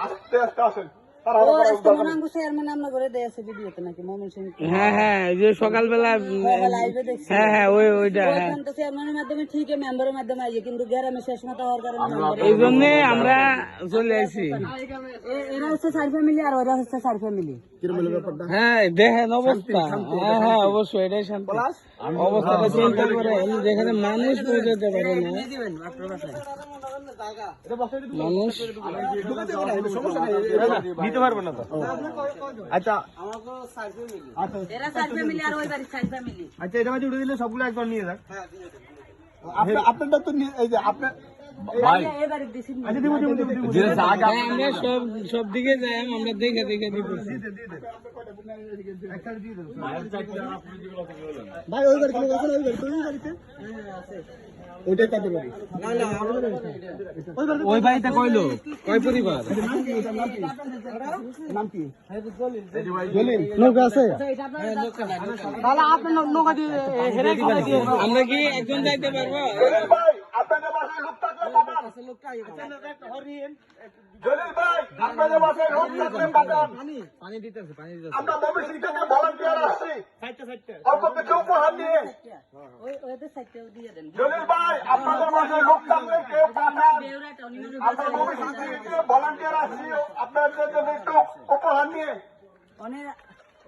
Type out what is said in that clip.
আস্তে আস্তে আসেন। হ্যাঁ হ্যাঁ যে সকালবেলা হ্যাঁ হ্যাঁ ওইটা হ্যাঁ মাধ্যমে ঠিক মেম্বারের মাধ্যমে আইয়ে কিন্তু গ্রামে শেষ মতো হওয়ার কারণে এই জন্য আমরা চলে আসি। এরা হচ্ছে 4 ফ্যামিলি আর ওরা হচ্ছে 4 ফ্যামিলি। হ্যাঁ দেখেন অবস্থা, হ্যাঁ হ্যাঁ অবশ্যই এটাই শান্তি। অবস্থাটা চিন্তা করে যেখানে মানুষ পৌঁছাতে পারে না, মানুষ নিতে পারবো না তো। আচ্ছা এরা 4 ফ্যামিলি আর ওই বাড়ির 4 ফ্যামিলি। আচ্ছা এটা মাঝে উঠে দিলে সবগুলো একবার নিয়ে যাক। আপনারটা তো এই যে আপনার এই বাড়ির দিছি আচ্ছা দিব দিব দিব দিব। হ্যাঁ, আমরা সব দিকে যাই, আমরা দেখে দেখে দিতেছি। ভাই ওই গাড়ি লোক আছে না, ওই গাড়ি ওই গাড়িতে ওইটাই কাটতে পারি। ওই বাড়িতে কইলো কয় পরিবার? নাম কি? জলিল নৌকা আছে। তাহলে আপনি নৌকা দিয়ে হেরে দিয়ে আমরা কি একজন যাইতে পারবো? ভাই আপনাদের বাসায় লোক থাকলে পাঠান। জলিল ভাই আপনাদের বাসায় লোক থাকলে পাঠান। পানি দিতেছে, পানি দিতেছে। আমরা ময়মনসিংহ থেকে ভলান্টিয়ার আসছি অল্প কিছু উপহার নিয়ে। ওদের সাইডে দিয়ে দেন। জলিল ভাই আপনাদের বাসায় লোক থাকলে কেউ পাঠান। আমরা ময়মনসিংহ থেকে ভলান্টিয়ার আসছি আপনাদের জন্য একটু উপহার নিয়ে। অনেক